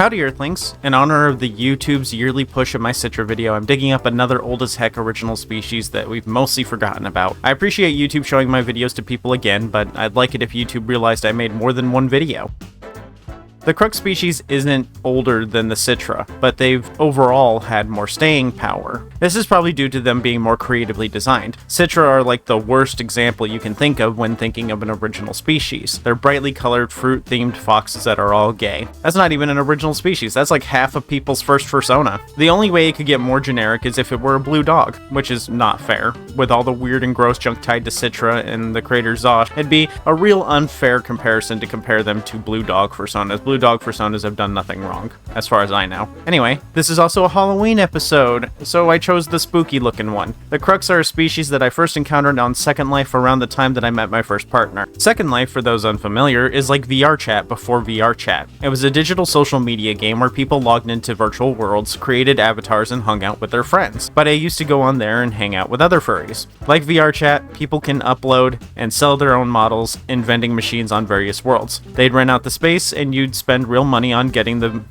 Howdy Earthlings, in honor of the YouTube's yearly push of my Citra video, I'm digging up another old as heck original species that we've mostly forgotten about. I appreciate YouTube showing my videos to people again, but I'd like it if YouTube realized I made more than one video. The Crux species isn't older than the Citra, but they've overall had more staying power. This is probably due to them being more creatively designed. Citra are like the worst example you can think of when thinking of an original species. They're brightly colored, fruit-themed foxes that are all gay. That's not even an original species, that's like half of people's first Fursona. The only way it could get more generic is if it were a blue dog, which is not fair. With all the weird and gross junk tied to Citra and the creator Zosh, it'd be a real unfair comparison to compare them to blue dog Fursonas. Blue dog Fursonas have done nothing wrong, as far as I know. Anyway, this is also a Halloween episode, so I chose the spooky looking one. The Crux are a species that I first encountered on Secondlife around the time that I met my first partner. Secondlife, for those unfamiliar, is like VRchat before VRchat. It was a digital social media game where people logged into virtual worlds, created avatars, and hung out with their friends. But I used to go on there and hang out with other furries. Like VRchat, people can upload and sell their own models in vending machines on various worlds. They'd rent out the space and you'd spend real money on getting the,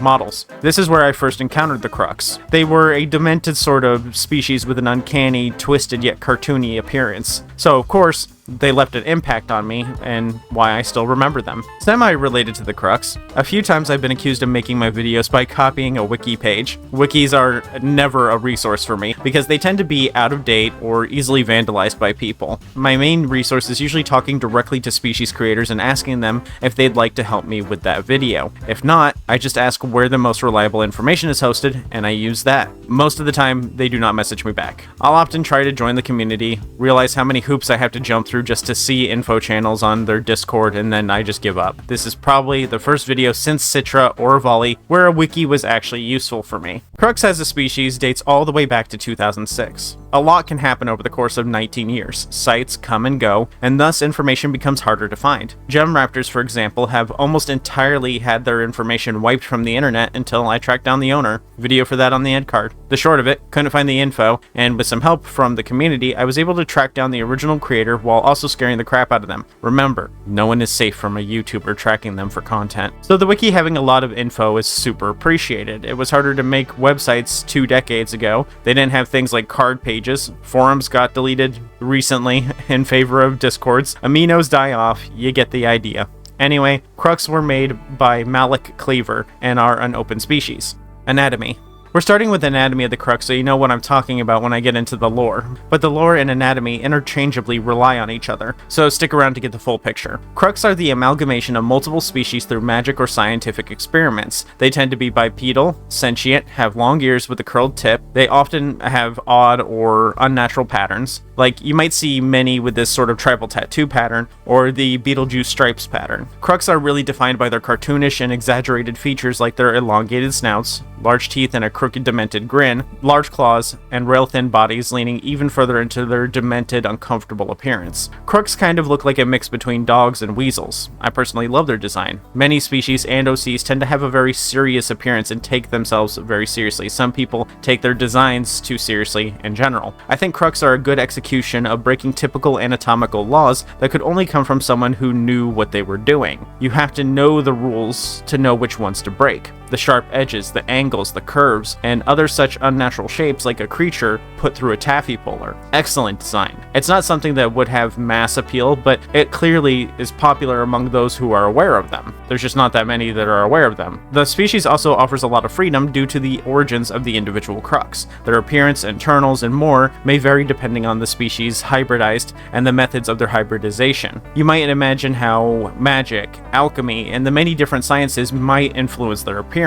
models. This is where I first encountered the Crux. They were a demented sort of species with an uncanny, twisted yet cartoony appearance. So, of course, they left an impact on me, and why I still remember them. Semi-related to the Crux, a few times I've been accused of making my videos by copying a wiki page. Wikis are never a resource for me, because they tend to be out of date or easily vandalized by people. My main resource is usually talking directly to species creators and asking them if they'd like to help me with that video. If not, I just ask where the most reliable information is hosted, and I use that. Most of the time, they do not message me back. I'll often try to join the community, realize how many hoops I have to jump through just to see info channels on their Discord, and then I just give up. This is probably the first video since Citra or Volley where a wiki was actually useful for me. Crux as a species dates all the way back to 2006. A lot can happen over the course of 19 years. Sites come and go, and thus information becomes harder to find. Gem raptors, for example, have almost entirely had their information wiped from the internet until I tracked down the owner. Video for that on the end card. The short of it, couldn't find the info, and with some help from the community, I was able to track down the original creator while also scaring the crap out of them. Remember, no one is safe from a YouTuber tracking them for content. So the wiki having a lot of info is super appreciated. It was harder to make websites 2 decades ago. They didn't have things like card pages. Forums got deleted recently in favor of Discords. Aminos die off. You get the idea. Anyway, Crux were made by Malik Cleaver and are an open species. Anatomy. We're starting with anatomy of the Crux, so you know what I'm talking about when I get into the lore. But the lore and anatomy interchangeably rely on each other, so stick around to get the full picture. Crux are the amalgamation of multiple species through magic or scientific experiments. They tend to be bipedal, sentient, have long ears with a curled tip. They often have odd or unnatural patterns. Like, you might see many with this sort of tribal tattoo pattern, or the Beetlejuice stripes pattern. Crux are really defined by their cartoonish and exaggerated features like their elongated snouts, large teeth and a crooked demented grin, large claws, and rail-thin bodies leaning even further into their demented, uncomfortable appearance. Crux kind of look like a mix between dogs and weasels. I personally love their design. Many species and OCs tend to have a very serious appearance and take themselves very seriously. Some people take their designs too seriously in general. I think Crux are a good execution of breaking typical anatomical laws that could only come from someone who knew what they were doing. You have to know the rules to know which ones to break. The sharp edges, the angles, the curves, and other such unnatural shapes like a creature put through a taffy puller. Excellent design. It's not something that would have mass appeal, but it clearly is popular among those who are aware of them. There's just not that many that are aware of them. The species also offers a lot of freedom due to the origins of the individual Crux. Their appearance, internals, and more may vary depending on the species hybridized and the methods of their hybridization. You might imagine how magic, alchemy, and the many different sciences might influence their appearance.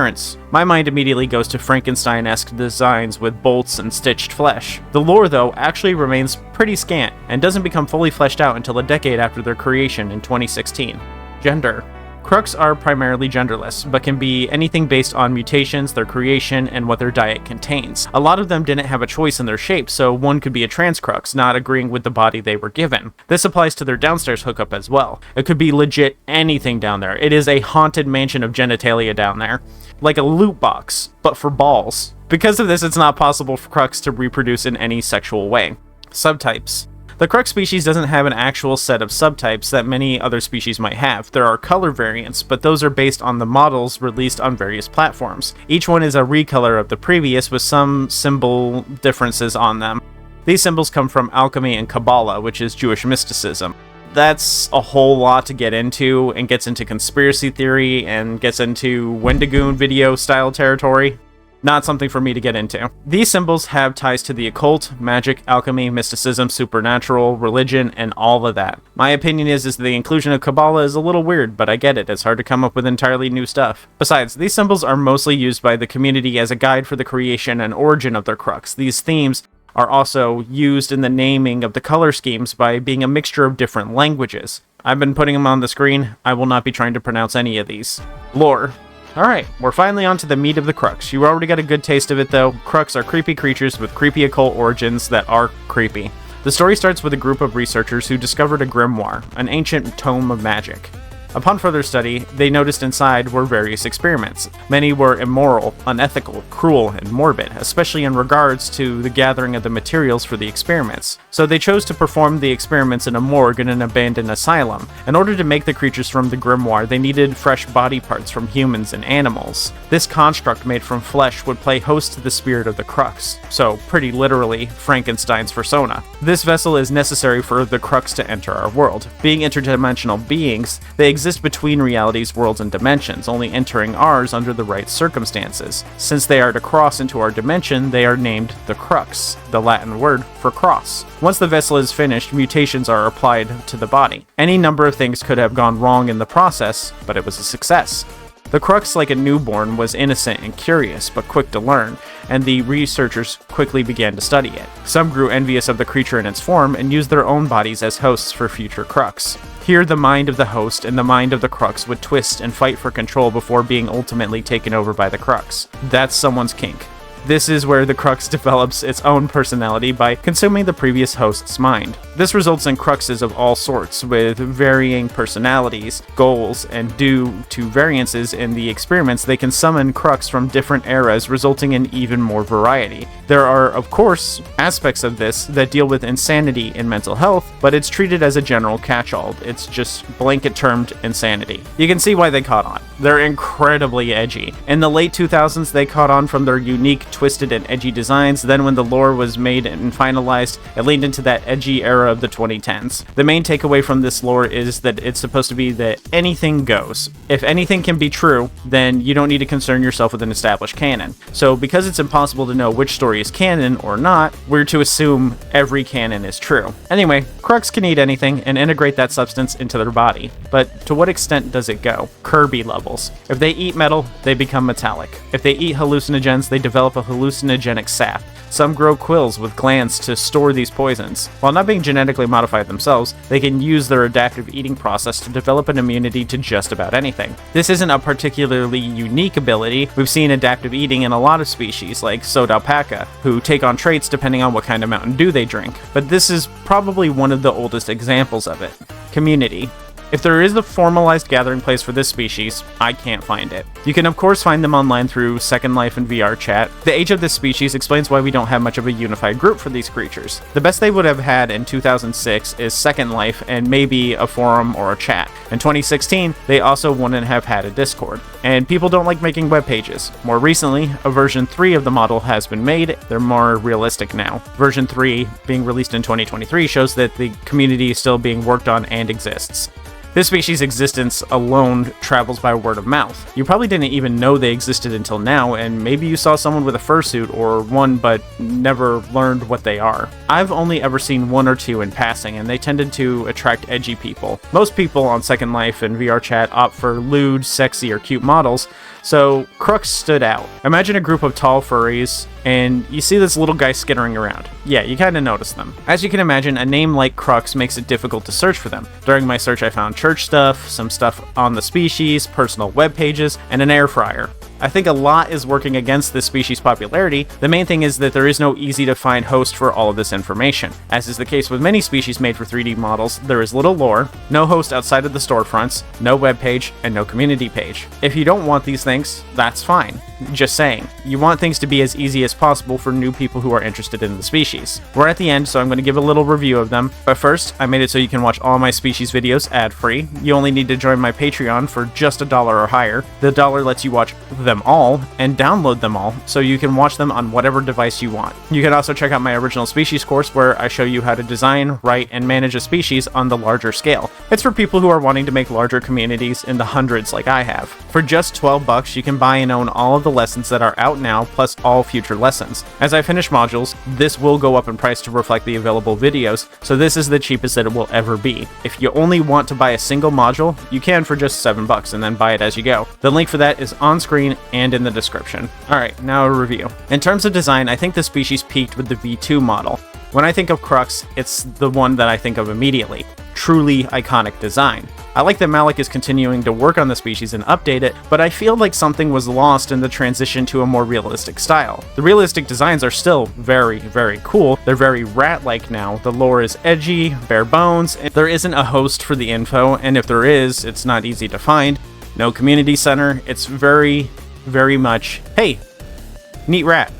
My mind immediately goes to Frankenstein-esque designs with bolts and stitched flesh. The lore, though, actually remains pretty scant and doesn't become fully fleshed out until a decade after their creation in 2016. Gender. Crux are primarily genderless, but can be anything based on mutations, their creation, and what their diet contains. A lot of them didn't have a choice in their shape, so one could be a trans Crux, not agreeing with the body they were given. This applies to their downstairs hookup as well. It could be legit anything down there. It is a haunted mansion of genitalia down there. Like a loot box, but for balls. Because of this, it's not possible for Crux to reproduce in any sexual way. Subtypes. The The Crux species doesn't have an actual set of subtypes that many other species might have. There are color variants, but those are based on the models released on various platforms. Each one is a recolor of the previous with some symbol differences on them. These symbols come from alchemy and Kabbalah, which is Jewish mysticism. That's a whole lot to get into, and gets into conspiracy theory, and gets into Wendigoon video style territory. Not something for me to get into. These symbols have ties to the occult, magic, alchemy, mysticism, supernatural, religion, and all of that. My opinion is the inclusion of Kabbalah is a little weird, but I get it. It's hard to come up with entirely new stuff. Besides, these symbols are mostly used by the community as a guide for the creation and origin of their Crux. These themes are also used in the naming of the color schemes by being a mixture of different languages. I've been putting them on the screen. I will not be trying to pronounce any of these. Lore. Alright, we're finally on to the meat of the Crux. You already got a good taste of it though. Crux are creepy creatures with creepy occult origins that are creepy. The story starts with a group of researchers who discovered a grimoire, an ancient tome of magic. Upon further study, they noticed inside were various experiments. Many were immoral, unethical, cruel, and morbid, especially in regards to the gathering of the materials for the experiments. So they chose to perform the experiments in a morgue in an abandoned asylum. In order to make the creatures from the grimoire, they needed fresh body parts from humans and animals. This construct made from flesh would play host to the spirit of the Crux, so pretty literally, Frankenstein's Fursona. This vessel is necessary for the Crux to enter our world. Being interdimensional beings, they exist between realities, worlds, and dimensions, only entering ours under the right circumstances. Since they are to cross into our dimension, they are named the Crux, the Latin word for cross. Once the vessel is finished, mutations are applied to the body. Any number of things could have gone wrong in the process, but it was a success. The Crux, like a newborn, was innocent and curious, but quick to learn, and the researchers quickly began to study it. Some grew envious of the creature in its form and used their own bodies as hosts for future Crux. Here, the mind of the host and the mind of the Crux would twist and fight for control before being ultimately taken over by the Crux. That's someone's kink. This is where the Crux develops its own personality by consuming the previous host's mind. This results in Cruxes of all sorts, with varying personalities, goals, and due to variances in the experiments, they can summon Crux from different eras, resulting in even more variety. There are, of course, aspects of this that deal with insanity and mental health, but it's treated as a general catch-all. It's just blanket termed insanity. You can see why they caught on. They're incredibly edgy. In the late 2000s, they caught on from their unique, twisted, and edgy designs. Then when the lore was made and finalized, it leaned into that edgy era of the 2010s. The main takeaway from this lore is that it's supposed to be that anything goes. If anything can be true, then you don't need to concern yourself with an established canon. So because it's impossible to know which story is canon or not, we're to assume every canon is true. Anyway, Crux can eat anything and integrate that substance into their body. But to what extent does it go? Kirby levels. If they eat metal, they become metallic. If they eat hallucinogens, they develop a hallucinogenic sap. Some grow quills with glands to store these poisons. While not being genetically modified themselves, they can use their adaptive eating process to develop an immunity to just about anything. This isn't a particularly unique ability. We've seen adaptive eating in a lot of species, like soda alpaca, who take on traits depending on what kind of Mountain Dew they drink. But this is probably one of the oldest examples of it. Community. If there is a formalized gathering place for this species, I can't find it. You can of course find them online through Secondlife and VRchat. The age of this species explains why we don't have much of a unified group for these creatures. The best they would have had in 2006 is Secondlife and maybe a forum or a chat. In 2016, they also wouldn't have had a Discord. And people don't like making web pages. More recently, a version 3 of the model has been made. They're more realistic now. Version 3, being released in 2023, shows that the community is still being worked on and exists. This species' existence alone travels by word of mouth. You probably didn't even know they existed until now, and maybe you saw someone with a fursuit or one but never learned what they are. I've only ever seen one or two in passing, and they tended to attract edgy people. Most people on Secondlife and VRchat opt for lewd, sexy, or cute models, so Crux stood out. Imagine a group of tall furries, and you see this little guy skittering around. Yeah, you kinda notice them. As you can imagine, a name like Crux makes it difficult to search for them. During my search I found church stuff, some stuff on the species, personal web pages, and an air fryer. I think a lot is working against this species' popularity. The main thing is that there is no easy to find host for all of this information. As is the case with many species made for 3D models, there is little lore, no host outside of the storefronts, no web page, and no community page. If you don't want these things, that's fine. Just saying. You want things to be as easy as possible for new people who are interested in the species. We're at the end, so I'm going to give a little review of them. But first, I made it so you can watch all my species videos ad-free. You only need to join my Patreon for just $1 or higher. The dollar lets you watch them all and download them all, so you can watch them on whatever device you want. You can also check out my original species course where I show you how to design, write, and manage a species on the larger scale. It's for people who are wanting to make larger communities in the hundreds like I have. For just $12, you can buy and own all of the lessons that are out now, plus all future lessons. As I finish modules, this will go up in price to reflect the available videos, so this is the cheapest that it will ever be. If you only want to buy a single module, you can for just $7 and then buy it as you go. The link for that is on screen and in the description. Alright, now a review. In terms of design, I think the species peaked with the V2 model. When I think of Crux, it's the one that I think of immediately. Truly iconic design. I like that Malik is continuing to work on the species and update it, but I feel like something was lost in the transition to a more realistic style. The realistic designs are still very, very cool. They're very rat-like now. The lore is edgy, bare bones, and there isn't a host for the info, and if there is, it's not easy to find. No community center. It's very, very much, hey, neat rat.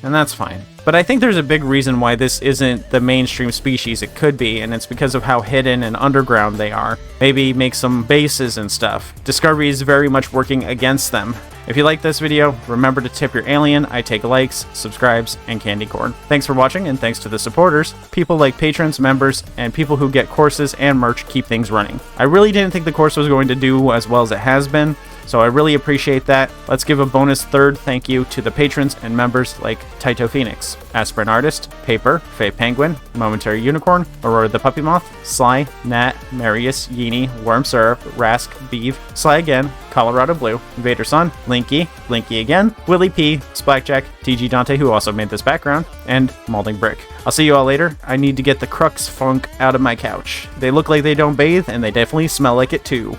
And that's fine. But I think there's a big reason why this isn't the mainstream species it could be, and it's because of how hidden and underground they are. Maybe make some bases and stuff. Discovery is very much working against them. If you like this video, remember to tip your alien. I take likes, subscribes, and candy corn. Thanks for watching, and thanks to the supporters. People like patrons, members, and people who get courses and merch keep things running. I really didn't think the course was going to do as well as it has been, so I really appreciate that. Let's give a bonus third thank you to the patrons and members like Taito Phoenix, Aspirin Artist, Paper, Faye Penguin, Momentary Unicorn, Aurora the Puppy Moth, Sly, Nat, Marius, Yeenie, Worm Syrup, Rask, Beeve, Sly Again, Colorado Blue, Vader Sun, Linky, Linky Again, Willie P, Splackjack, TG Dante, who also made this background, and Malding Brick. I'll see you all later. I need to get the Crux funk out of my couch. They look like they don't bathe, and they definitely smell like it too.